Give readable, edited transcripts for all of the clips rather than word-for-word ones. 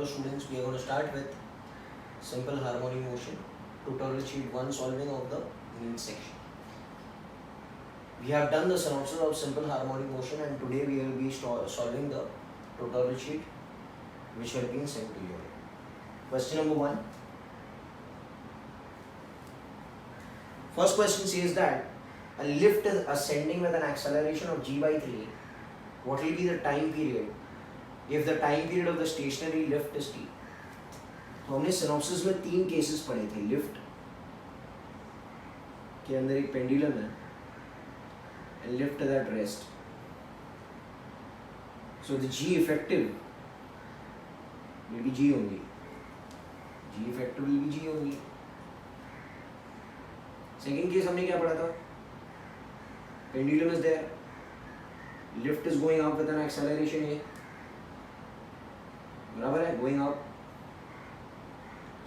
Hello students, we are going to start with simple harmonic motion, tutorial sheet 1 solving of the needs section. We have done the synopsis of simple harmonic motion and today we will be solving the tutorial sheet which have been sent to you. Question number 1. First question says that a lift is ascending with an acceleration of g by 3. What will be the time period if the time period of the stationary lift is t? तो हमने synopsis में 3 cases पढ़े थे. Lift के अंदर एक pendulum है and lift is at rest. So the g effective will be g only. g effective will be g only. Second case हमने क्या पढ़ा था? Pendulum is there. Lift is going up with an acceleration a. बराबर है, going up.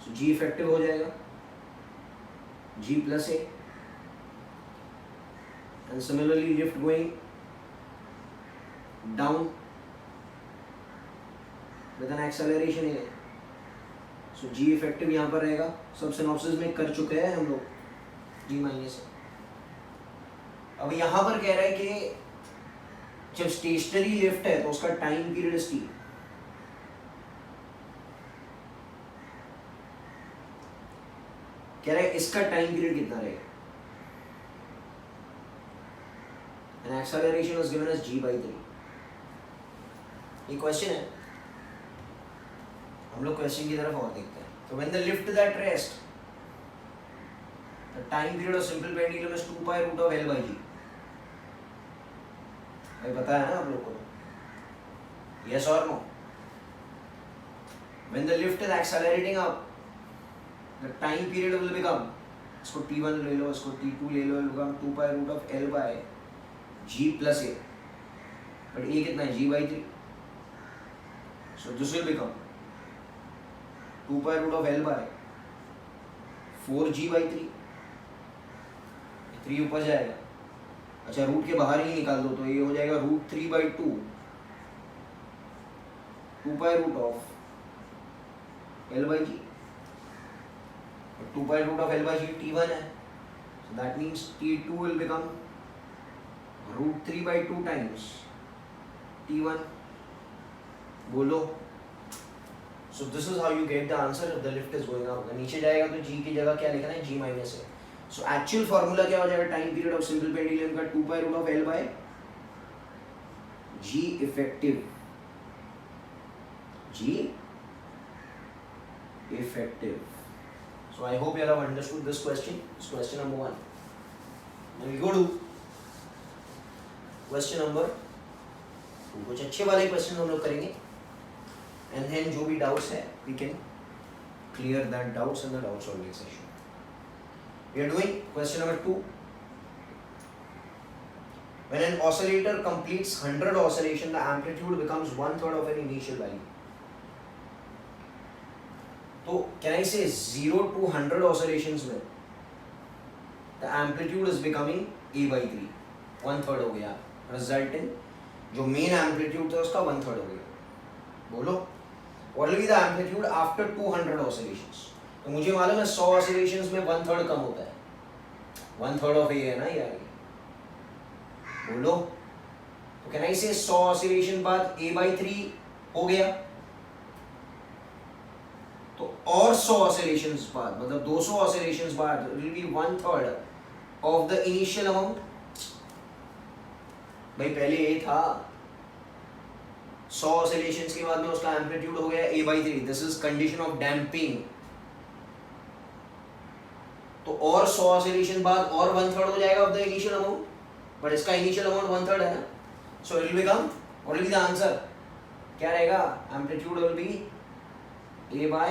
So g effective हो जाएगा g plus a. And similarly lift going down with an acceleration a. So g effective यहाँ पर रहेगा. सब synopsis में कर चुके हैं हम लोग g माइनस. अब यहाँ पर कह रहा है कि जब स्टेशनरी लिफ्ट है तो उसका टाइम पीरियड t. कह रहा है इसका टाइम पीरियड कितना रहेगा. An acceleration was given as g by 3. ये क्वेश्चन है. हम लोग क्वेश्चन की तरफ और देखते हैं. So when the lift is at rest, the time period of simple pendulum is 2 pi root of L by g. भाई पता है ना आप लोग को? Yes or no? When the lift is accelerating up, the time period will become, इसको t1 ले लो, इसको t2 ले लो, will become 2 pi root of L by g plus a. But a कितना है? g by 3. So this will become 2 pi root of L by 4g by 3. 3 ऊपर जाएगा. अच्छा root के बाहर ही निकाल दो तो ये हो जाएगा root 3 by 2. 2 pi root of L by g. 2 pi root of L by g t1 है. So that means t2 will become root 3 by 2 times t1. बोलो. So this is how you get the answer if the lift is going up. नीचे जाएगा तो g की जगह क्या लिखना है? g minus a. So actual formula क्या हो जाएगा? Time period of simple pendulum का 2 pi root of L by g effective. g effective. So I hope you have understood this question. It's question number 1. Now we go to question number 2. कुछ अच्छे वाले question हम लोग करेंगे and then जो भी doubts है we can clear that doubts in the doubt solving session. We are doing question number 2. When an oscillator completes 100 oscillation the amplitude becomes 1/3 of an initial value. तो can I say 0 to 100 oscillations में the amplitude is becoming a by 3. 1/3 हो गया. Result in जो main amplitude था उसका 1/3 हो गया. बोलो what will be the amplitude after 200 oscillations. तो मुझे मालूम है 100 ऑसिलेशंस में 1/3 कम होता है. 1/3 ऑफ ए है ना यार. बोलो तो कैन आई से 100 ऑसिलेशन बाद a by 3 हो गया. तो और 100 ऑसिलेशंस बाद मतलब 200 ऑसिलेशंस बाद will be 1/3 of the initial amount. भाई पहले ए था 100 ऑसिलेशंस के बाद में उसका एम्पलीट्यूड हो गया a by 3. This is condition of damping. तो और 100 ऑसिलेशन बाद और 1/3 हो जाएगा of the initial amount. But इसका इनिशियल अमाउंट 1/3 है ना. सो it will become what will be the answer? क्या रहेगा? Amplitude will be a by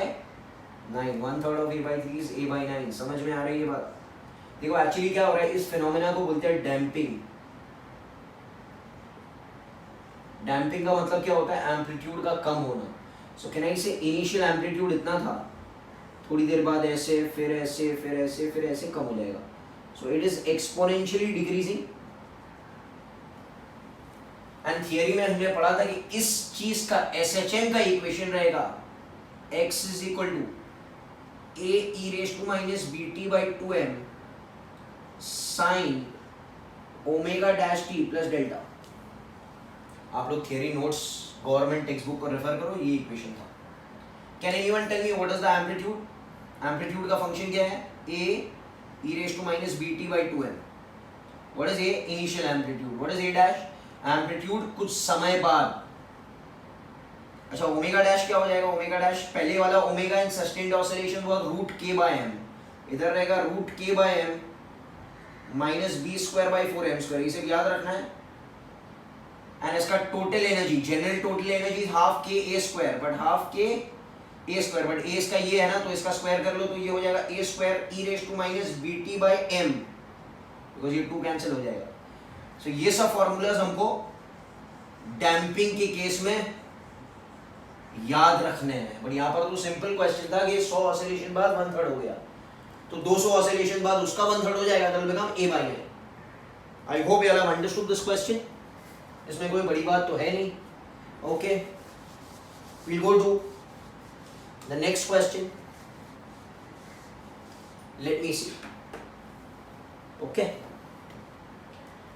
9. 1/3 of a by 3 is a by 9. समझ में आ रही है बात? देखो एक्चुअली क्या हो रहा है, इस फिनोमेना को बोलते हैं डैम्पिंग. डैम्पिंग का मतलब क्या होता है? एम्पलीट्यूड का कम होना. सो कैन आई से इनिशियल एम्पलीट्यूड इतना था, थोड़ी देर बाद ऐसे फिर ऐसे फिर ऐसे फिर ऐसे कम हो जाएगा. So it is exponentially decreasing. And theory में हमने पढ़ा था कि इस चीज का SHM का इक्वेशन रहेगा x is equal to a e raise to minus bt by 2m sine omega dash T plus delta. आप लोग theory notes government text book को रेफर करो, ये इक्वेशन था। Can anyone tell me what is the amplitude? Amplitude का function क्या है? a e raise to minus bt by 2m। What is a? Initial amplitude. What is a dash? Amplitude कुछ समय बाद। अच्छा, ओमेगा डैश क्या हो जाएगा? ओमेगा डैश पहले वाला omega in sustained oscillation was root K by M, इधर रहेगा root K by M minus B square by 4m square. इसे याद रखना है। एंड इसका total energy, general total energy half के ए स्क्वायर, बट हाफ के ए स्क्वायर, बट ए इसका ये है ना, तो इसका स्क्वायर कर लो तो ये हो जाएगा a square e raise to minus b t by m, because ये 2 कैंसिल हो जाएगा। सो ये सब फॉर्मूलाज हमको डैम्पिंग के केस में याद रखने हैं। बट यहाँ पर तो सिंपल क्वेश्चन था कि 100 ऑसिलेशन बाद 1/3 हो गया, तो 200 ऑसिलेशन बाद उसका 1/3 हो जाएगा, तो become a by n। I hope you have understood this question. इसमें कोई बड़ी बात तो है नहीं। Okay, we'll go to the next question. Let me see. Okay,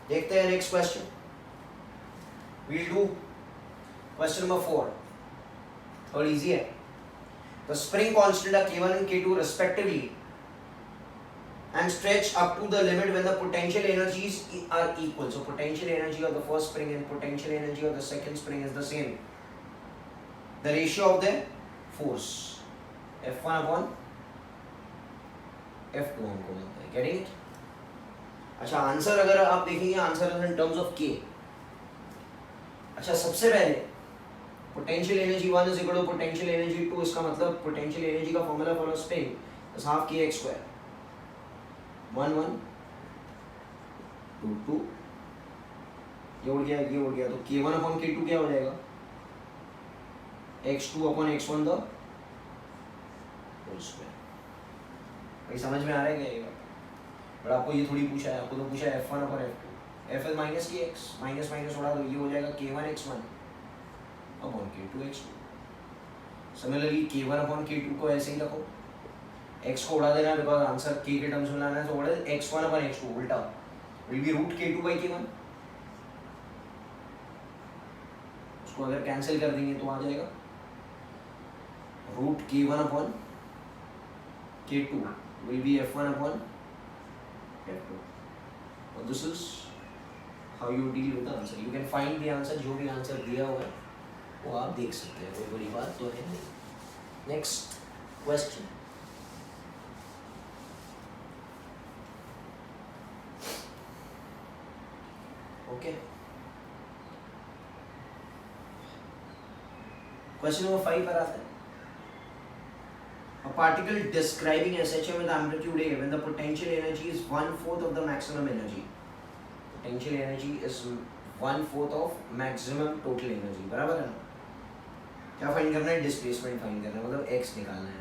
देखते हैं next question. We'll do question number 4। थोड़ा इजी है। The spring constant are K1 and K2 respectively and stretch up to the limit when the potential energies are equal. So potential energy of the first spring and potential energy of the second spring is the same. The ratio of the force F1 upon F2 हमको मिलता है। Getting it? अच्छा, answer अगर आप देखेंगे, answer in terms of K। अच्छा, सबसे पहले potential energy 1 is equal to potential energy 2। इसका मतलब पोटेंशियल एनर्जी का formula for a spring is half K X square. 1 1 2 2, ये उड़ गया, ये उड़ गया, तो k1 अपॉन k2 क्या हो जाएगा? x2 upon x1 the whole square. भाई समझ में आ रहा है क्या ये बात? बट आपको ये थोड़ी पूछा है, आपको तो पूछा है f1 upon f2। f is minus के x, माइनस माइनस उड़ा दो, ये हो जाएगा k1 x1 upon k2 x2। Similarly k1 upon k2 को ऐसे ही रखो, x को उड़ा देना बिकॉज आंसर k के टर्म्स में लाना है, तो what is x1 upon x2 उल्टा will be root k2 by k1। उसको अगर कैंसिल कर देंगे तो आ जाएगा root k1 upon k2 will be f1 upon f2। और this is how you deal with the answer. You can find the answer, जो भी आंसर दिया हुआ है वो आप देख सकते हैं, कोई बड़ी बात तो है नहीं। Next question. Okay, question number 5 पर आता है। A particle describing SHM with amplitude A when the potential energy is 1/4 of the maximum energy. Potential energy is 1/4 of maximum total energy, बराबर है ना? क्या फाइंड करना है? डिस्प्लेसमेंट फाइंड करना है, मतलब x निकालना है।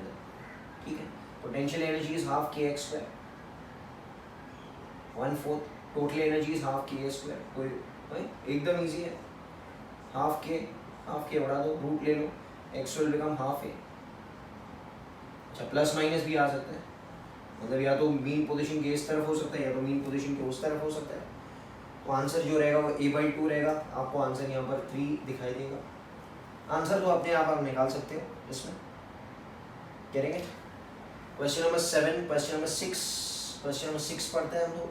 ठीक है, potential energy is half K X square, 1/4 total energy is half के ए स्क्वायर। कोई एकदम इजी है। हाफ के उड़ा दो, रूट ले लो, x विल बिकम हाफ ए। अच्छा, प्लस माइनस भी आ सकता है, मतलब या तो मीन पोजीशन के इस तरफ हो सकता है या तो मीन पोजीशन के उस तरफ हो सकता है। तो आंसर जो रहेगा वो a/2 रहेगा। आपको आंसर यहाँ पर 3 दिखाई देगा। आंसर तो अपने आप निकाल सकते हो इसमें। करेंगे question number 7, question number 6। Question number 6 पढ़ते हैं हम लोग।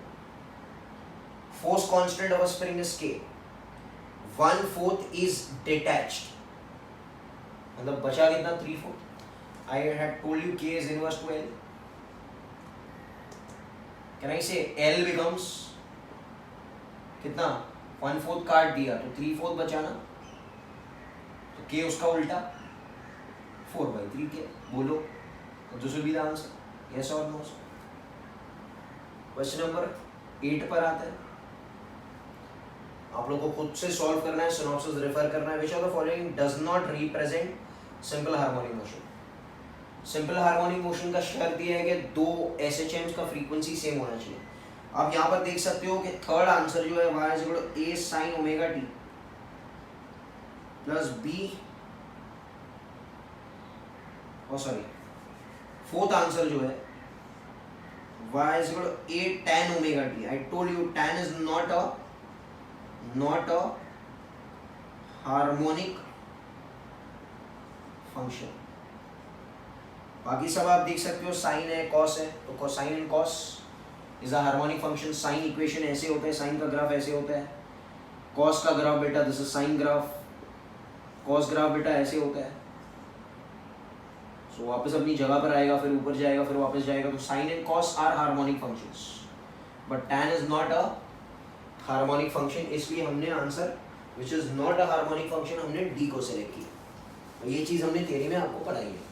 Force constant of a spring is k, 1/4 is detached, मतलब बचा कितना? 3/4। I had told you k is inverse to L. Can I say L becomes कितना? 1/4 काट दिया तो 3/4 बचाना, तो k उसका उल्टा 4/3 k। बोलो this will be the answer, yes or no. Question number 8 पर आता है। आप लोग को खुद से सॉल्व करना है, सिनॉप्सिस रेफर करना है। Which of the following does not represent simple harmonic motion. Simple harmonic motion का शर्त यह है कि दो SHMs का फ्रीक्वेंसी सेम होना चाहिए। आप यहाँ पर देख सकते हो कि थर्ड आंसर जो है y is equal to a sin omega t plus b sorry fourth answer जो है y is equal to 8 tan omega t. I told you tan is not a harmonic function. बाकी सब आप देख सकते हो, साइन है कॉस है, तो cosine and cos is a harmonic function. Sine equation ऐसे होता है, साइन का ग्राफ ऐसे होता है, कॉस का ग्राफ बेटा this is sine graph, cos graph बेटा ऐसे होता है. सो वापस अपनी जगह पर आएगा, फिर ऊपर जाएगा, फिर वापस जाएगा. तो sine and cos are harmonic functions, but tan is not a harmonic function. इसलिए हमने answer which is not a harmonic function हमने डी को सेलेक्ट किया. तो ये चीज़ हमने थ्योरी में आपको पढ़ाई है.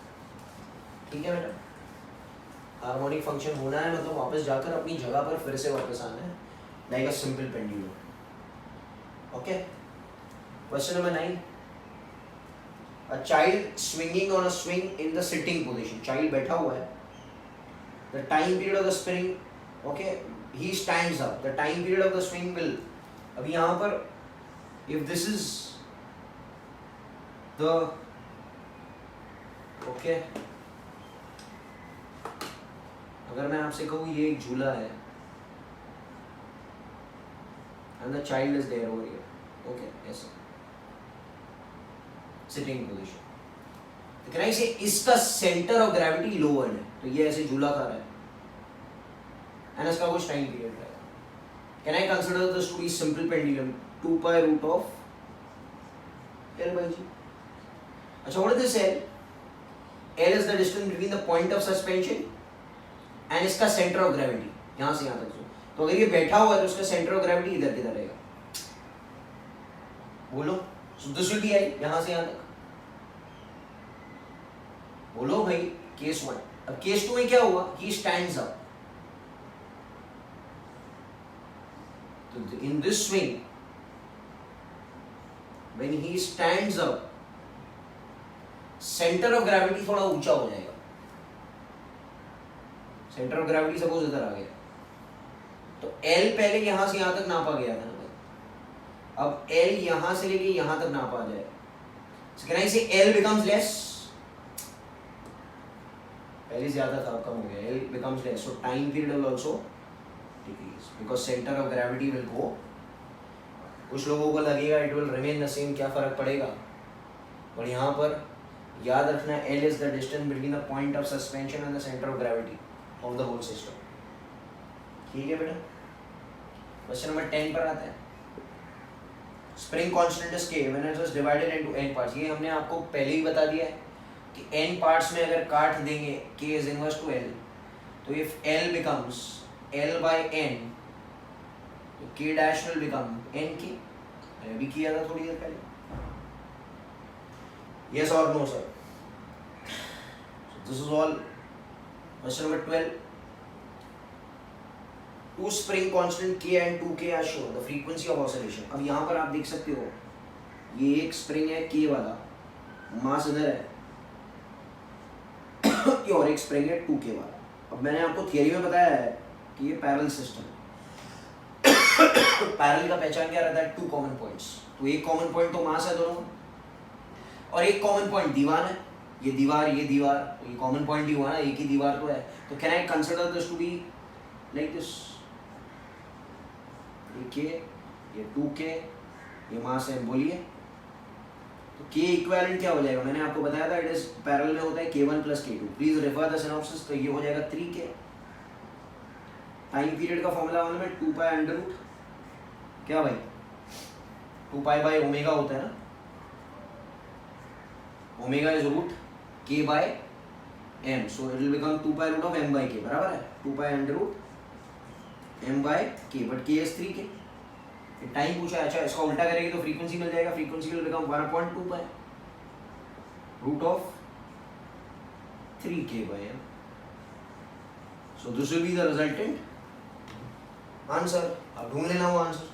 ठीक है बेटा, हार्मोनिक फंक्शन होना है मतलब वापस जाकर अपनी जगह पर फिर से वापस आना है, like a simple pendulum. Okay, question number 9. A child swinging on a swing in the sitting position. Child बैठा हुआ है. The time period of the spring, okay, he stands up. The time period of the swing will, अभी यहाँ पर if this is the, okay, अगर मैं आपसे कहूँ ये एक झूला है and the child is there over here, okay, yes sir, sitting position. तो कैन आई से इसका सेंटर ऑफ ग्रेविटी लोअर है, तो ये ऐसे झूला खा रहा है एंड इसका कुछ टाइम पीरियड है. Can I consider this to be simple pendulum 2 pi root of L by G. अच्छा, what is this L? L is the distance between the point of suspension and इसका centre of gravity, यहां से यहां तक. तो अगर ये बैठा हुआ है तो उसका सेंटर ऑफ ग्रेविटी इधर किधर रहेगा? बोलो. सो दिस विल बी एल, यहां से यहां तक. बोलो भाई. केस 1. अब केस 2 में क्या हुआ? He stands up. तो in this swing when he stands up, centre of gravity थोड़ा ऊंचा हो जाएगा. सेंटर ऑफ ग्रेविटी सपोज इधर आ गया, तो L पहले यहां से यहां तक नापा गया था ना. अब L यहां से लेके यहां तक नापा जाए. So can I say L becomes less? पहले ज्यादा था, अब कम हो गया. L becomes less, so time period will also decrease because center of gravity will go. कुछ लोगों को लगेगा it will remain the same, क्या फर्क पड़ेगा? और यहाँ पर याद रखना L is the distance between the point of suspension and the center of gravity of the whole system. ठीक है बेटा. क्वेश्चन नंबर 10 पर आता है. Spring constant is k when it is divided into n parts. ये हमने आपको पहले ही बता दिया है कि n पार्ट्स में अगर काट देंगे k is inverse to l, तो if l becomes l by n, तो k dash will become n k. मैंने भी किया था थोड़ी देर पहले. Yes or no sir? This is all. Question number 12. Two spring constant k and 2k are shown. The frequency of oscillation. अब यहाँ पर आप देख सकते हो ये एक स्प्रिंग है k वाला, मास इधर है, और एक स्प्रिंग है 2k वाला. अब मैंने आपको थियरी में बताया है कि ये पैरेलल सिस्टम है. पैरेलल का पहचान क्या रहता है? 2 कॉमन पॉइंट्स. तो एक कॉमन पॉइंट तो मास है दोनों में, और एक कॉमन पॉइंट दीवार है. ये दीवार, ये दीवार, तो ये कॉमन पॉइंट ही हुआ ना, एक ही दीवार तो है. तो can I consider this to be like this? ये k, ये 2k, ये मास है. बोलिए तो k इक्विवेलेंट क्या हो जाएगा? मैंने आपको बताया था इट इज पैरेलल में होता है k1 plus k2. Please refer the synopsis. तो ये हो जाएगा 3k. टाइम पीरियड का फॉर्मूला मालूम है? 2 पाई अंडर रूट क्या भाई? 2 पाई बाय ओमेगा होता है ना. Omega is root k by m, so it will become 2 pi root of m by k. बराबर है 2 pi under root m by k, but k is 3k. Time पूछा है. अच्छा, इसका उल्टा करेंगे तो फ्रीक्वेंसी मिल जाएगा. Frequency will become 1/2 pi root of 3k by m. So this will be the resultant answer. अब ढूंढ लेना वो आंसर.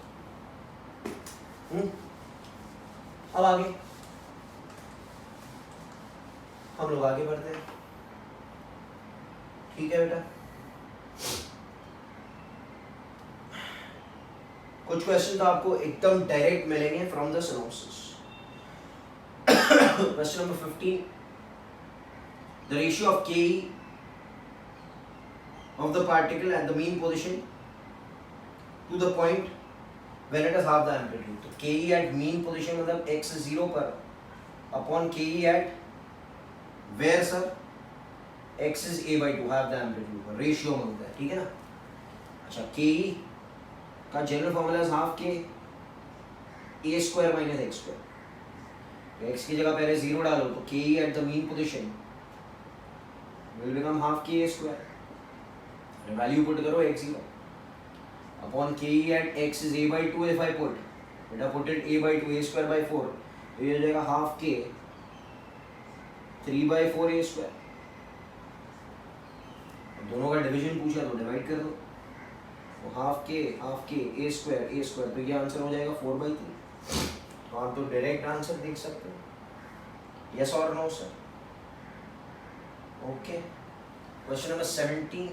अब आगे हम लोग आगे बढ़ते हैं. ठीक है बेटा. कुछ क्वेश्चन तो आपको एकदम डायरेक्ट मिलेंगे from the synopsis. Question number 15. the ratio of Ke of the particle at the mean position to the point when it is half the amplitude. तो Ke at mean position मतलब x 0 पर upon Ke at where sir x is a by 2 half the amplitude पर ratio मांगता है, ठीक है ना. अच्छा Ke का जनरल फॉर्मूला है हाफ के a square minus x square. x की जगह पहले 0 डालो तो Ke at the mean position will become half Ke square. Value put करो x 0 upon Ke at x is a by 2. if I put it a by 2 a square by 4 तो ये हो जाएगा half Ke 3 by 4 a square. दोनों का division पूछा तो divide कर दो तो हाफ के a स्क्वायर तो ये आंसर हो जाएगा 4 by 3. तो आप तो डायरेक्ट आंसर देख सकते हो. Yes or no sir. Okay. Question number 17.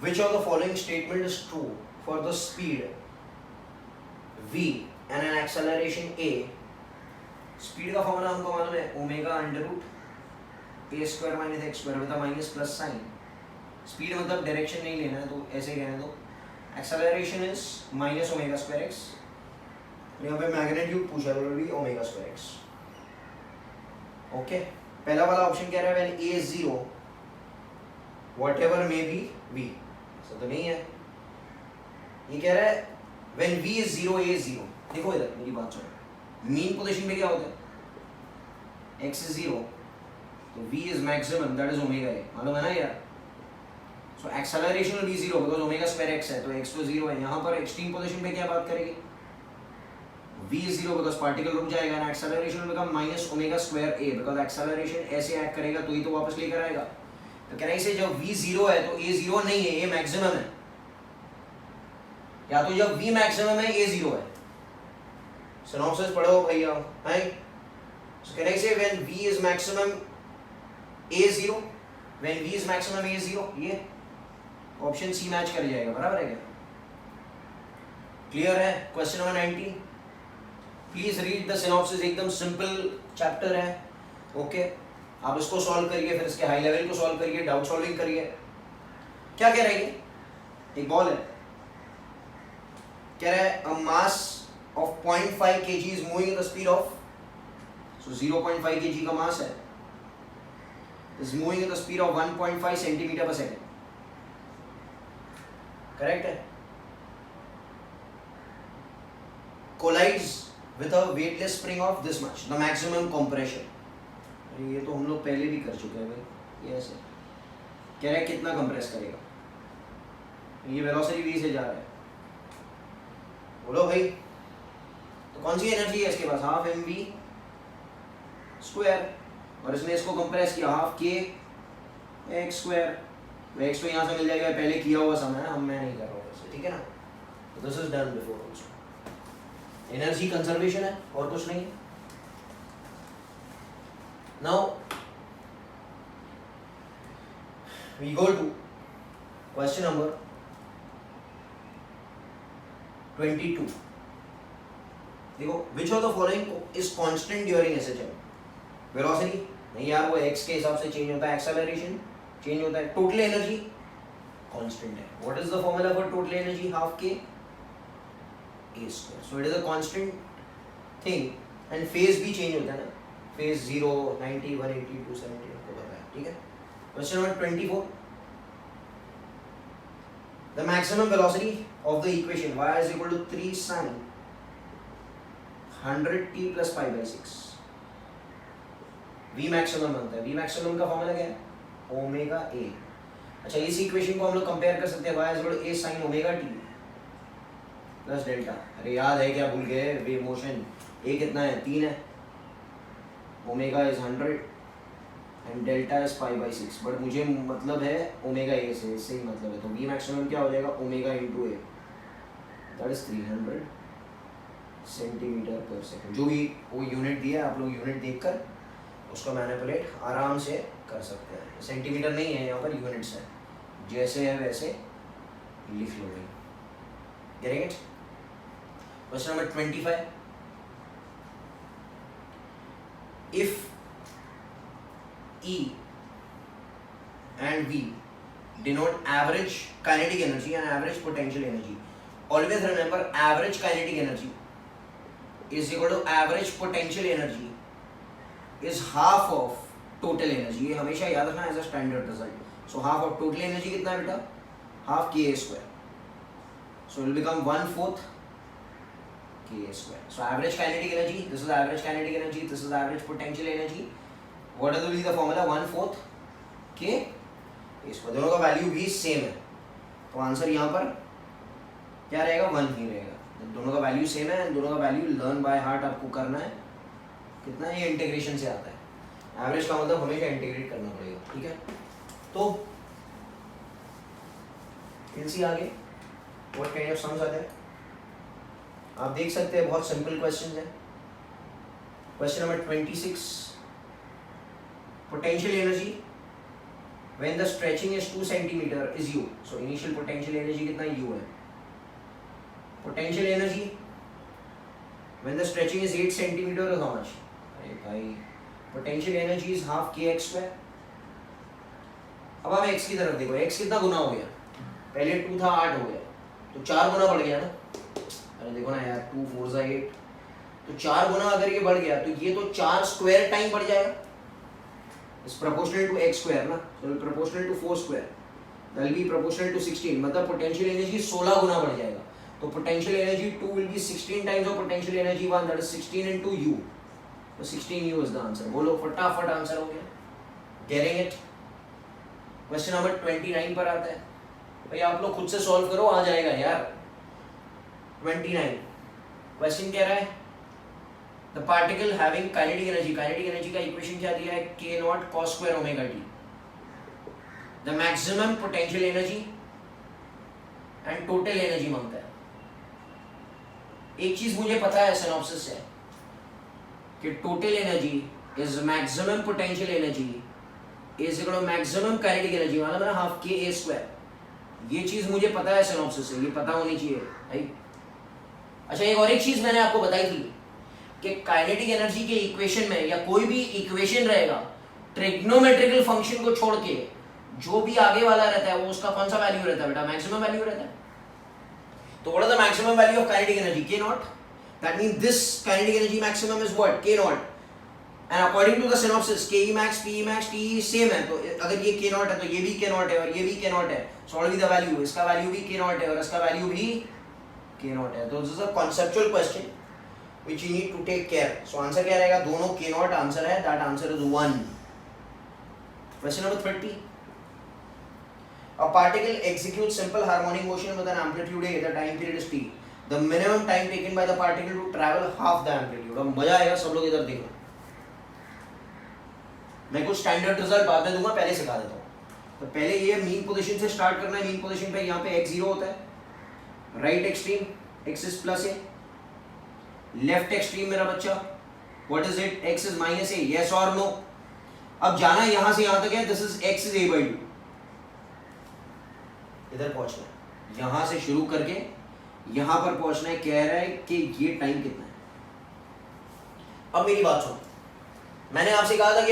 Which of the following statement is true for the speed v and an acceleration a? Speed का फॉर्मूला हमको मालूम है ओमेगा अंडर रूट ए स्क्वायर माइनस एक्स स्क्वायर मतलब minus plus sign. Speed मतलब direction नहीं लेना है तो ऐसे कहने दो. Acceleration is minus omega square x. यहाँ पे मैग्नीट्यूड पूछा है already omega square x. Okay. पहला वाला ऑप्शन कह रहा है when a is 0 whatever may be v. ऐसा तो नहीं है. ये कह रहा है when v is 0 a is 0. देखो इधर मेरी बात सुनो. मीन पोजीशन में क्या होता है x is 0 तो v is maximum that is omega a. मालूम है ना यार. So acceleration will be 0 because omega square x है तो x तो 0 है. यहाँ पर एक्सट्रीम पोजीशन पे क्या बात करेंगे v is 0 बिकॉज़ पार्टिकल रुक जाएगा ना. Acceleration will become minus omega square a because acceleration ऐसे एक्ट करेगा तो ही तो वापस लेकर आएगा. तो कहना इसे जब v 0 है तो a 0 नहीं है a मैक्सिमम है. या तो जब v मैक्सिमम है a 0 है. सिनॉप्सिस पढ़ो भैया. है सो कहना इसे when v is maximum a 0 when v is maximum a 0 ये ऑप्शन सी मैच कर जाएगा. बराबर है क्या. क्लियर है. Question number 19. Please read the synopsis. एकदम सिंपल चैप्टर है. ओके. आप इसको सॉल्व करिए फिर इसके हाई लेवल को सॉल्व करिए डाउट सॉल्विंग करिए. क्या कह रहा है ये. एक बॉल है. कह रहा है अ मास of 0.5 kg is moving at the speed of so 0.5 kg का मास है is moving at the speed of 1.5 centimeter per second. Correct है. collides with a weightless spring of this much the maximum compression. ये तो हम लोग पहले भी कर चुके हैं भाई. ये ऐसे कह रहा है कितना कंप्रेस करेगा. ये वेलोसिटी v से जा रहा है. बोलो भाई. तो कौन सी एनर्जी है इसके पास हाफ mv स्क्वायर और इसने इसको कंप्रेस किया half k x square. x तो यहाँ से मिल जाएगा पहले किया हुआ सम है ना. मैं नहीं कर रहा हूँ वैसे. ठीक है ना. तो this is done before also. Energy conservation है और कुछ नहीं. Now we go to question number 22. देखो which of the following is constant during SHM. Velocity नहीं यार वो x के हिसाब से चेंज होता है. एक्सेलरेशन चेंज होता है. टोटल एनर्जी कांस्टेंट है. What is the formula for total energy half के a square. So it is a constant thing and phase भी चेंज होता है ना. फेज 0 90 180 270 आपको पता है. ठीक है. Question number 24. The maximum velocity of the equation y is equal to 3 sin 100t plus pi by 6. v maximum बनता है. v मैक्सिमम का फॉर्मूला क्या है ओमेगा a. अच्छा इस इक्वेशन को हम लोग कंपेयर कर सकते हैं y is equal to a sin omega t plus delta. अरे याद है क्या भूल गए. वेव मोशन a कितना है 3 है. Omega is 100 and delta is pi by 6. But मुझे मतलब है ओमेगा a से. इससे ही मतलब है. तो v मैक्सिमम क्या हो जाएगा omega into a that is 300 centimetre पर सेकंड. जो भी वो यूनिट दिया है आप लोग यूनिट देखकर उसको मैनिपुलेट आराम से कर सकते हैं. सेंटीमीटर नहीं है यहाँ पर यूनिट्स है. जैसे है वैसे लिख लो भाई. Getting it. Question number 25. If E and V denote average kinetic energy and average potential energy. Always remember, average kinetic energy is equal to average potential energy is half of total energy. ये हमेशा याद रखना as a standard result. So half of total energy कितना है बेटा? Half के ए square. So it will become 1/4 k A square. So average kinetic energy, this is average kinetic energy, this is average potential energy. What will be the formula? 1/4 k A square. दोनों का value भी same है, तो answer यहाँ पर क्या रहेगा? 1 ही रहेगा. दोनों का वैल्यू सेम है, दोनों का वैल्यू लर्न बाय हार्ट आपको करना है. कितना? ये इंटीग्रेशन से आता है. एवरेज का मतलब हमेशा इंटीग्रेट करना पड़ेगा. ठीक है, तो इनसी आगे व्हाट काइंड ऑफ सम्स आते हैं आप देख सकते हैं. बहुत सिंपल क्वेश्चन है. Question number 26. Potential energy when the stretching is 2 centimetre is you. So initial potential energy कितना? यू है. Potential energy when the stretching is 8 centimetre is how much? अरे भाई, potential energy is half K X square. अब आप x की तरफ देखो, x कितना गुना हो गया? पहले 2 था, 8 हो गया, तो 4 गुना बढ़ गया ना. अरे देखो ना यार, 2 4 ज़ा 8, तो 4 गुना अगर ये बढ़ गया तो ये तो 4 स्क्वायर टाइम बढ़ जाएगा. Is proportional to x square ना, so proportional to 4 square, that will be proportional to 16. मतलब पोटेंशियल एनर्जी 16 गुना बढ़ जाएगा. तो potential energy 2 will be 16 times of potential energy 1, that is 16 into u. तो 16 u इज द आंसर. बोलो, फटाफट answer हो गया. Getting it? क्वेश्चन नंबर 29 पर आता है. भाई आप लोग खुद से सॉल्व करो, आ जाएगा यार. 29 क्वेश्चन कह रहा है the particle having kinetic energy. Kinetic energy का इक्वेशन क्या दिया है? k not cos square omega t. The maximum potential energy and total energy मांगता है. एक चीज मुझे पता है सिनॉप्सिस से कि total energy is maximum potential energy is equal to maximum kinetic energy, मतलब ना हाफ के ए स्क्वायर. ये चीज मुझे पता है सिनॉप्सिस से, ये पता होनी चाहिए भाई. अच्छा, एक और एक चीज मैंने आपको बताई थी कि काइनेटिक एनर्जी के इक्वेशन में या कोई भी इक्वेशन रहेगा, ट्रिग्नोमेट्रिकल फंक्शन को छोड़ के जो भी आगे वाला रहता है वो उसका कौन सा वैल्यू रहता है बेटा? मैक्सिमम वैल्यू रहता है. तो what is the maximum value of kinetic energy? k not. That means this kinetic energy maximum is what? k not. And according to the synopsis ke max pe max t same है. तो अगर ये k not है तो ये भी k not है और ये भी k नॉट है. So what will be the value? इसका वैल्यू भी k नॉट है और इसका वैल्यू भी k नॉट है. तो this is a conceptual question which you need to take care. So answer क्या रहेगा? दोनों k नॉट आंसर है. That answer is 1. Question number 30. A particle executes simple harmonic motion with an amplitude a. The time period is t. The minimum time taken by the particle to travel half the amplitude. अब मजा आएगा, सब लोग इधर देखो. मैं कुछ standard result बाद में दूंगा, पहले सिखा देता हूँ. तो पहले ये मीन पोजीशन से स्टार्ट करना है. मीन पोजीशन पे यहाँ पे x0 होता है. Right extreme x is plus a. Left extreme मेरा बच्चा what is it? x is minus a. Yes or no? अब जाना यहाँ से यहाँ तक है. This is x is a/2. इधर पहुंचना है, यहां से शुरू करके यहां पर पहुंचना है. कह रहा है कि ये टाइम कितना है. अब मेरी बात सुनो, मैंने आपसे कहा था कि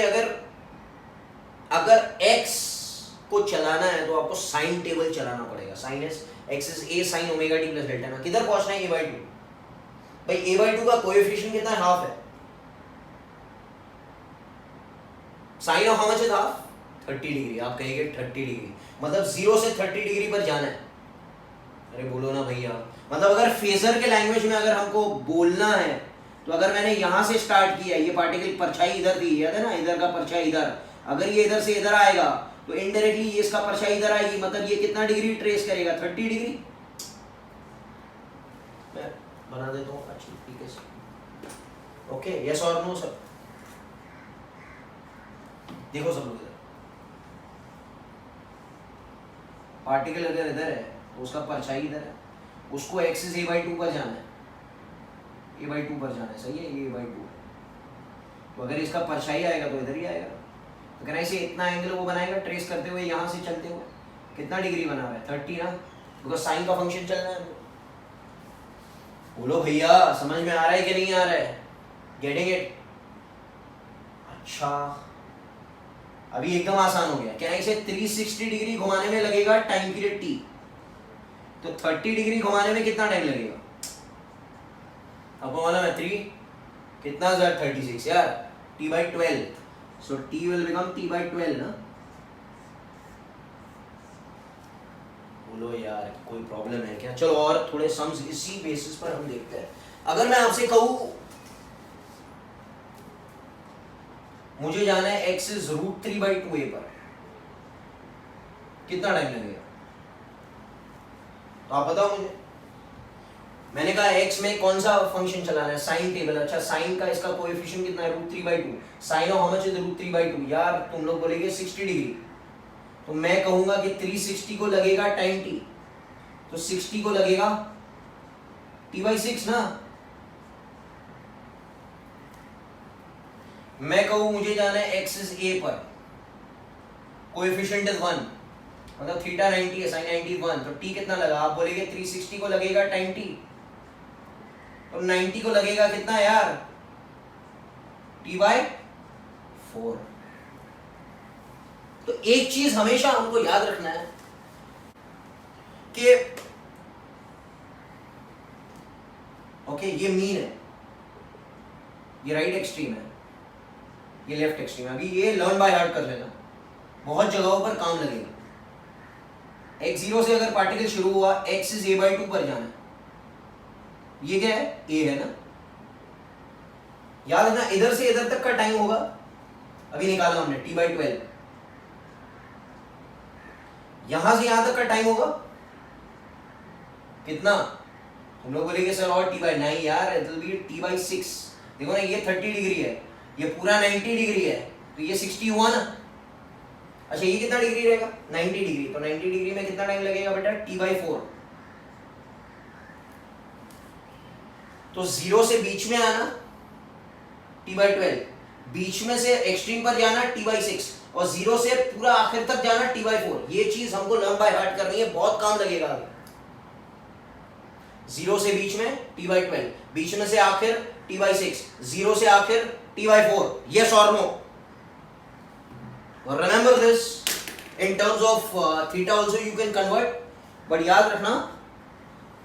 अगर x को चलाना है तो आपको साइन टेबल चलाना पड़ेगा. Sine is x is a sin omega t plus delta ना. किधर पहुंचना है? a/2. भाई a/2 का कोएफिशिएंट कितना है? हाफ है. Sine of how much is half? 30 degree. आप कहेंगे 30 डिग्री मतलब 0 से 30 डिग्री पर जाना है. अरे बोलो ना भैया. मतलब अगर फेजर के लैंग्वेज में अगर हमको बोलना है तो अगर मैंने यहां से स्टार्ट किया, ये पार्टिकल परछाई इधर थी, याद है ना? इधर का परछाई इधर, अगर ये इधर से इधर आएगा तो इनडायरेक्टली ये इसका परछाई इधर आएगी. मतलब ये कितना डिग्री ट्रेस करेगा? 30 डिग्री. मैं बना देता हूँ अच्छी तरीके से. Okay, yes or no sir? देखो सब लोग, पार्टिकल अगर इधर है तो उसका परछाई इधर है, उसको x इज a/2 पर जाना है. a/2 पर जाना है, सही है? ये a/2 है. तो अगर इसका परछाई आएगा तो इधर ही आएगा. तो कहना इसे इतना एंगल वो बनाएगा ट्रेस करते हुए यहाँ से चलते हुए. कितना डिग्री बना हुआ है? 30 ना, बिकॉज साइन का फंक्शन चलना है. बोलो भैया, समझ में आ रहा है कि नहीं आ रहा है? Getting it? अच्छा, अभी एकदम आसान हो गया। कैन आई से 360 डिग्री घुमाने में लगेगा टाइम पीरियड टी, तो 30 डिग्री घुमाने में कितना टाइम लगेगा? आपको मालूम है 3 कितना 36 यार, t by 12, so t will become t by 12 ना। बोलो यार कोई प्रॉब्लम है क्या? चलो और थोड़े सम्स इसी बेसिस पर हम देखते हैं। अगर मैं आपसे कहूं मुझे जाना है x is √3 by 2a पर, कितना टाइम लगेगा? तो आप बताओ मुझे। मैंने कहा x में कौन सा फंक्शन चलाना है? Sign table. अच्छा साइन का इसका कोएफिशिएंट कितना है? √3 by 2। Sine of how much is √3 by 2? यार तुम लोग बोलेंगे 60 डिग्री, तो मैं कहूंगा कि 360 को लगेगा टाइम t, तो 60 को लगेगा t by 6 ना। मैं कहूं मुझे जाना है x is a पर, कोएफिशिएंट इज 1, मतलब थीटा 90 है, साइन 90 1, तो t कितना लगा? आप बोलेंगे 360 को लगेगा टाइम t, तो 90 को लगेगा कितना यार? t by 4। तो एक चीज हमेशा हमको याद रखना है कि ओके ये मीन है, ये राइट एक्सट्रीम है, ये लेफ्ट एक्सट्रीम है। अभी ये लर्न बाय हार्ट कर लेना, बहुत जगहों पर काम लगेगा। x0 से अगर पार्टिकल शुरू हुआ, x is a by 2 पर जाना है, ये क्या है? a है ना। याद है ना, इधर से इधर तक का टाइम होगा, अभी निकाला हमने t by 12। यहां से यहां तक का टाइम होगा कितना? तुम लोग बोलेंगे सर और t by 9 यार, it will be t by 6। देखो ना ये 30 डिग्री है, ये पूरा 90 डिग्री है, तो ये 60 हुआ ना। अच्छा ये कितना डिग्री रहेगा? 90 डिग्री, तो 90 डिग्री में कितना टाइम लगेगा बेटा? t by 4। तो 0 से बीच में आना t by 12, बीच में से एक्सट्रीम पर जाना t by 6, और 0 से पूरा आखिर तक जाना t by 4। ये चीज हमको लर्न बाय हार्ट करनी है, बहुत काम लगेगा आगे। 0 से बीच में t by 12, बीच में से आखिर t by 6, 0 से आखिर t by 4। yes or no? Remember this, in terms of theta also you can convert, but याद रखना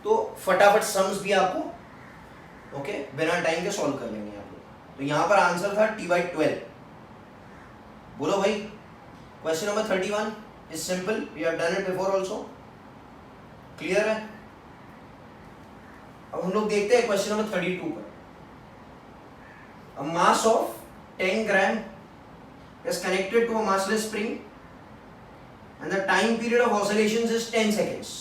तो फटाफट सम्स भी आपको ओके बिना टाइम के सॉल्व कर लेंगे आप लोग। तो यहां पर आंसर था t by 12। बोलो भाई, question number 31 is simple, we have done it before also. Clear है? अब हम लोग देखते हैं क्वेश्चन नंबर 32 पर। A mass of 10 gram is connected to a massless spring and the time period of oscillations is 10 seconds.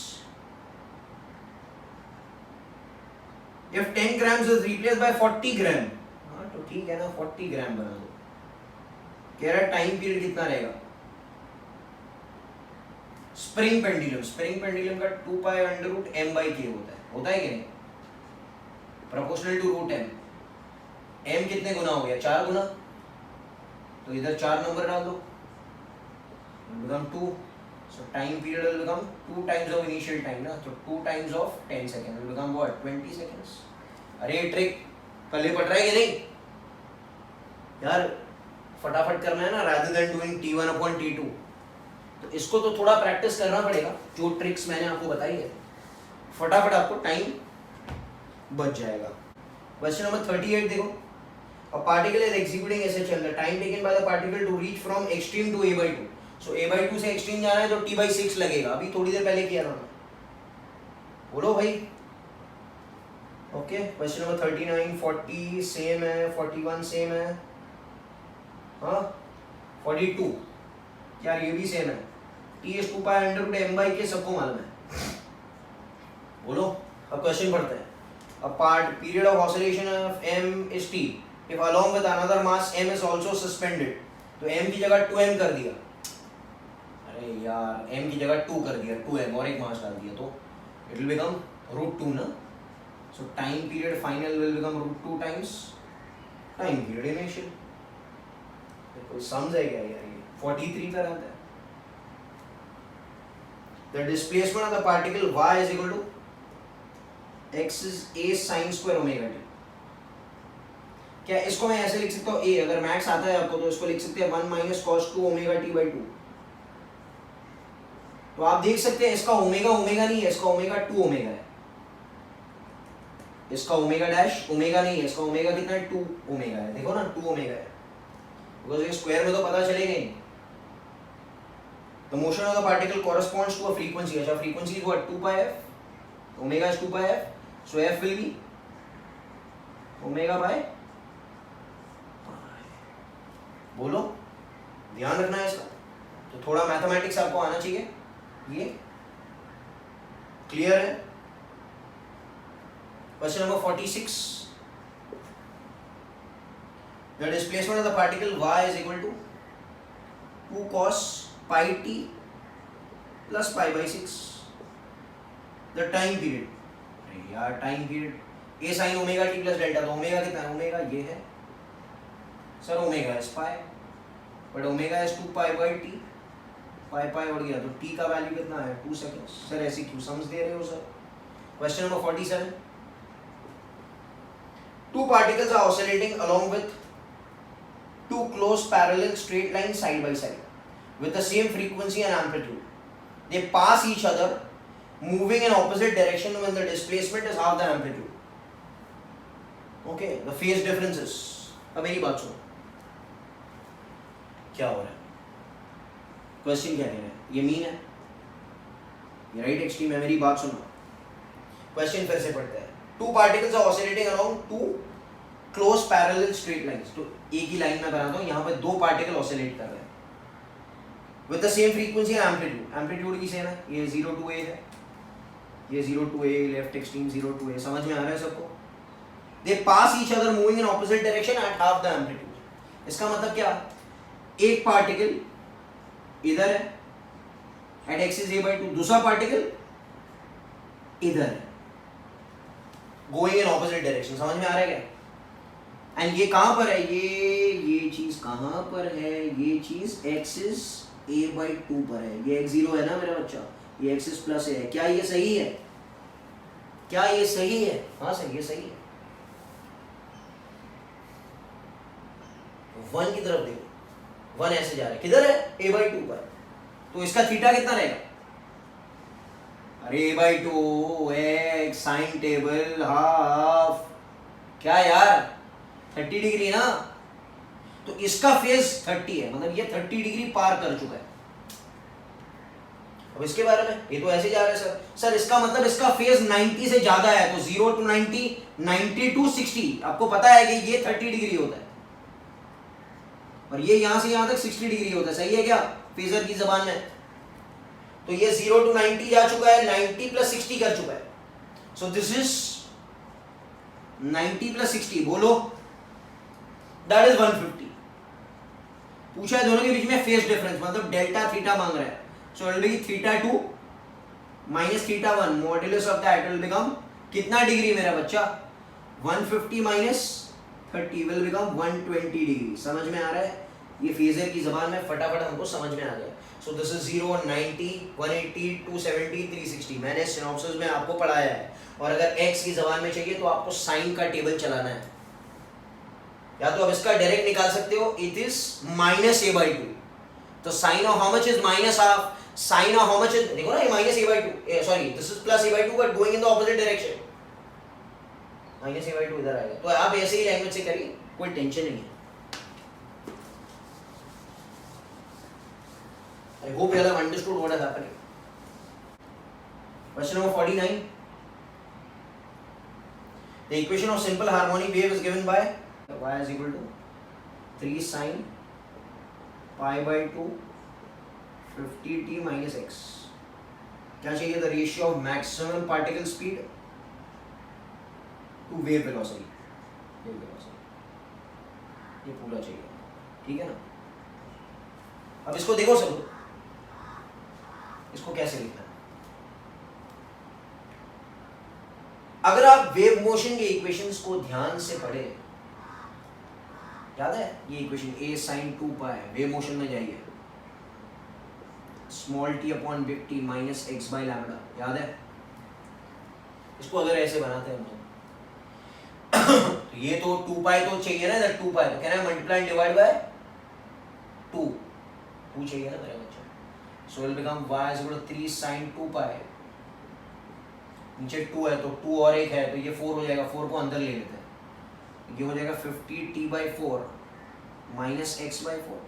If 10 grams is replaced by 40 gram, हाँ तो ठीक है ना, 40 ग्राम बना दो। कह रहा है टाइम पीरियड कितना रहेगा? स्प्रिंग पेंडुलम का 2 pi under root m by k होता है कि नहीं? Proportional to root m। m कितने गुना हो गया? 4 गुना, तो इधर 4 नंबर डाल दो, become 2, so time period will become 2 times of initial time ना, तो 2 times of 10 seconds will become what? 20 seconds। अरे ट्रिक पल्ले पड़ रहा है कि नहीं यार? फटाफट करना है ना, rather than doing t1 upon t2। तो इसको तो थोड़ा प्रैक्टिस करना पड़ेगा, जो ट्रिक्स मैंने आपको बताई है, फटाफट आपको टाइम बच जाएगा। क्वेश्चन नंबर 38 देखो। A particle is executing SHM. The time taken by the particle to reach from extreme to a by 2. So a by 2 से extreme जाना है तो t by 6 लगेगा। अभी थोड़ी देर पहले किया था मैं। बोलो भाई। ओके, क्वेश्चन नंबर 39, 40 सेम है, 41 सेम है, हाँ 42 यार ये भी सेम है। t is 2 pi under root m by k सबको मालूम है। बोलो, अब क्वेश्चन पढ़ते हैं। A period of oscillation of m is t. If along with another mass m is also suspended, तो m की जगह 2m कर दिया। अरे यार m की जगह 2 कर दिया, 2m और एक मास डाल दिया, तो it will become √2 ना। So time period final will become √2 times time period initial। कोई समझ है क्या यार? ये 43 पर आता है। The displacement of the particle y is equal to x is a sin square omega t। क्या इसको मैं ऐसे लिख सकता हूँ ए, अगर मैथ्स आता है आपको तो इसको लिख सकते हैं 1 minus cos 2 omega T by 2। तो आप देख सकते हैं इसका ओमेगा ओमेगा नहीं है, इसका ओमेगा 2 ओमेगा है, इसका ओमेगा डैश ओमेगा नहीं है, इसका ओमेगा कितना है 2 ओमेगा है, देखो ना 2 ओमेगा है, बिकॉज ये स्क्वायर में तो पता चलेगा ही। The motion of the particle corresponds to a frequency. अच्छा frequency is what? 2 pi f. Omega is 2 pi f. So f will be omega by बोलो, ध्यान रखना है इसका। तो थोड़ा मैथमेटिक्स आपको आना चाहिए। ये क्लियर है? Question number 46. The displacement of the particle y is equal to 2 cos pi t plus pi by 6. The time period, अरे यार time period a sin omega t plus delta, तो ओमेगा कितना है? ओमेगा ये है sir, omega is pi, but omega is 2 pi by t, pi pi उड़ गया, तो t का वैल्यू कितना है? 2 सेकेंड्स। सर ऐसे क्यों सम्स दे रहे हो sir? Question number 47. Two particles are oscillating along with two close parallel straight lines side by side with the same frequency and amplitude. They pass each other moving in opposite direction when the displacement is half the amplitude. Okay, the phase differences. अब मेरी बात सुनो, क्या हो रहा है? Question क्या कह रहा है? ये मीन है, ये राइट एक्सट्रीम है। मेरी बात सुनो, क्वेश्चन फिर से पढ़ते हैं। Two particles are oscillating along two close parallel straight lines. तो एक ही लाइन में बनाता हूँ, यहाँ पे दो पार्टिकल ऑसिलेट कर रहे हैं with the same frequency and amplitude. Amplitude की सेम है, ये 0 to a है, ये 0 to a, left extreme 0 to a। समझ में आ रहा है सबको? They pass each other moving in opposite direction at half the amplitude. इसका मतलब क्या? एक पार्टिकल इधर है at x is a by 2, दूसरा पार्टिकल इधर है गोइंग इन ऑपोजिट डायरेक्शन। समझ में आ रहा है क्या? एंड ये कहां पर है? ये चीज कहां पर है? ये चीज एक्सिस a by 2 पर है। ये x0 है ना मेरा बच्चा, ये एक्सिस प्लस है। क्या ये सही है? क्या ये सही है? हाँ सही, ये सही है। 1 की तरफ देखो, 1 ऐसे जा रहा है, किधर है? a by 2 पर। तो इसका थीटा कितना रहेगा? अरे a by 2 x sine table half, क्या यार 30 डिग्री ना, तो इसका फेज 30 है, मतलब ये 30 डिग्री पार कर चुका है। अब इसके बारे में, ये तो ऐसे जा रहा है सर इसका मतलब इसका फेज 90 से ज्यादा है, तो 0 to 90, 90 to 60। आपको पता है कि ये 30 डिग्री होता है और ये यहां से यहां तक 60 डिग्री होता है। सही है क्या फेजर की जबान में? तो ये 0 to 90 जा चुका है, 90 plus 60 कर चुका है। सो दिस इज 90 plus 60, बोलो दैट इज 150। पूछा है दोनों के बीच में फेज डिफरेंस, मतलब डेल्टा थीटा मांग रहा है। सो it will be theta 2 minus theta 1, modulus of that will become कितना डिग्री मेरा बच्चा? 150 माइनस 30 विल बिकम 120 डिग्री। समझ में आ रहा है? ये फेजर की जबान में फटाफट हमको समझ में आ गया। So this is 0, 90, 180, 270, 360। मैंने सिनॉप्सिस में आपको पढ़ाया है। और अगर x की जबान में चाहिए तो आपको साइन का टेबल चलाना है, या तो अब इसका डायरेक्ट निकाल सकते हो, it is minus a by 2। तो sine of how much is minus half, sine of how much is, देखो ना ये minus a by 2, sorry this is plus a by 2 but going in the opposite direction. Minus a by 2 इधर आएगा। तो आप ऐसे ही language से करिए, कोई टेंशन नहीं है। I hope you have understood what is happening. Question number 49. The equation of simple harmonic wave is given by y is equal to 3 sin pi by 2 50t minus x. क्या चाहिए? The ratio of maximum particle speed to wave velocity. Wave velocity. ये पूरा चाहिए, ठीक है ना? अब इसको देखो सब, इसको कैसे लिखना है? अगर आप वेव मोशन के इक्वेशंस को ध्यान से पढ़े, याद है ये equation a sin 2 pi, wave motion में जाइए, small t upon big T minus x by lambda, याद है? इसको अगर ऐसे बनाते हैं हम ये तो 2 पाई तो चाहिए ना, दैट 2 पाई तो can I multiply and divide by 2 चाहिए ना मेरे बच्चे. So will become y is equal to 3 sin 2 pi. नीचे 2 है तो 2 और एक है तो ये 4 हो जाएगा. 4 को अंदर ले लेते हैं. ये हो जाएगा 50t/4 minus x/4.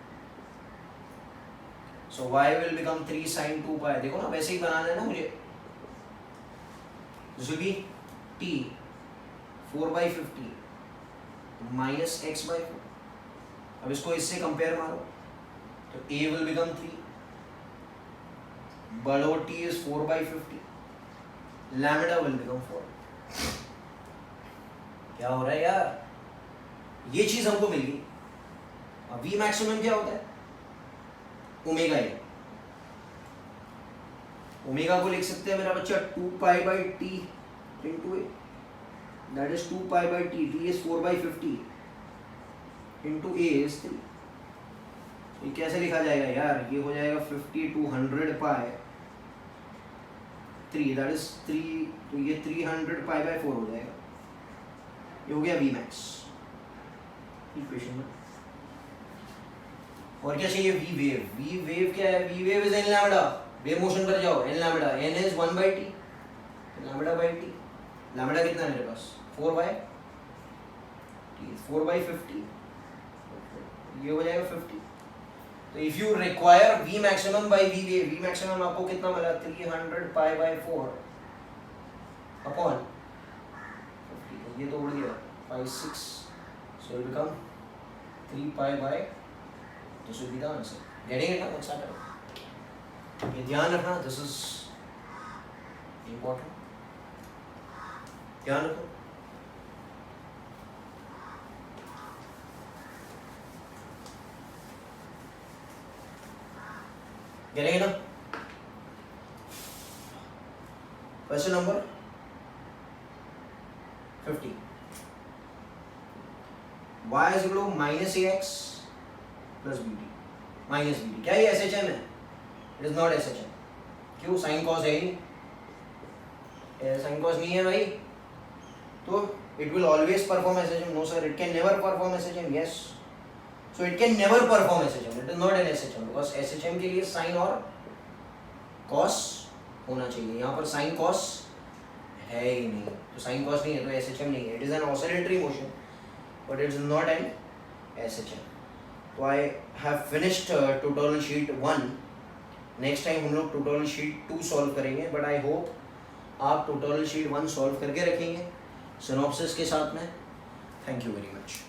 So y will become 3 sin 2 पाई. देखो ना वैसे ही बनाना है ना मुझे. This will B t 4/50 minus x/4. अब इसको इससे कंपेयर मारो तो a विल बिकम 3. बड़ो t is 4/50. Lambda will become 4. क्या हो रहा है यार, ये चीज हमको मिल गई. अब v मैक्सिमम क्या होता है, ओमेगा ए. ओमेगा को लिख सकते हैं मेरा बच्चा 2 पाई/t into a. That is 2 पाई/t. t is 4/50 into a is 3. ये कैसे लिखा जाएगा यार, ये हो जाएगा 50 to 100 पाई 3, that is 3. तो ये 300 पाई/4 हो जाएगा. ये हो गया v max इक्वेशन में. और क्या चाहिए, v wave. v wave क्या है, v wave is n lambda. Wave motion पर जाओ, n lambda. n is 1/t lambda/t. lambda कितना है मेरे पास, 4/t 4/50. ये हो जाएगा 50. तो if you require v maximum by v wave, v maximum आपको कितना मिला, 300 पाई/4 अपॉन 50. ये तो उड़ गया 5 6. so it become 3 pi/. this will be the answer. getting it now, what's happening? ये ध्यान रखना, this is important. ध्यान रखो. getting it now? question number 50. y is equal to minus ax plus bt. Minus bt क्या ये SHM है? It is not SHM. क्यों, sine cos है ही. साइन कॉस नहीं है भाई, तो it will always perform SHM. No sir, it can never perform SHM. Yes, so it can never perform SHM. It is not an SHM because SHM के लिए sign और cos होना चाहिए. यहाँ पर साइन कॉस है ही नहीं, तो साइन कॉस नहीं है तो SHM नहीं है. It is an oscillatory motion but it is not an SHM. तो I have finished tutorial sheet 1. Next time हम लोग ट्यूटोरियल शीट 2 सॉल्व करेंगे. बट आई होप आप ट्यूटोरियल शीट 1 सॉल्व करके रखेंगे सिनॉप्सिस के साथ में. Thank you very much.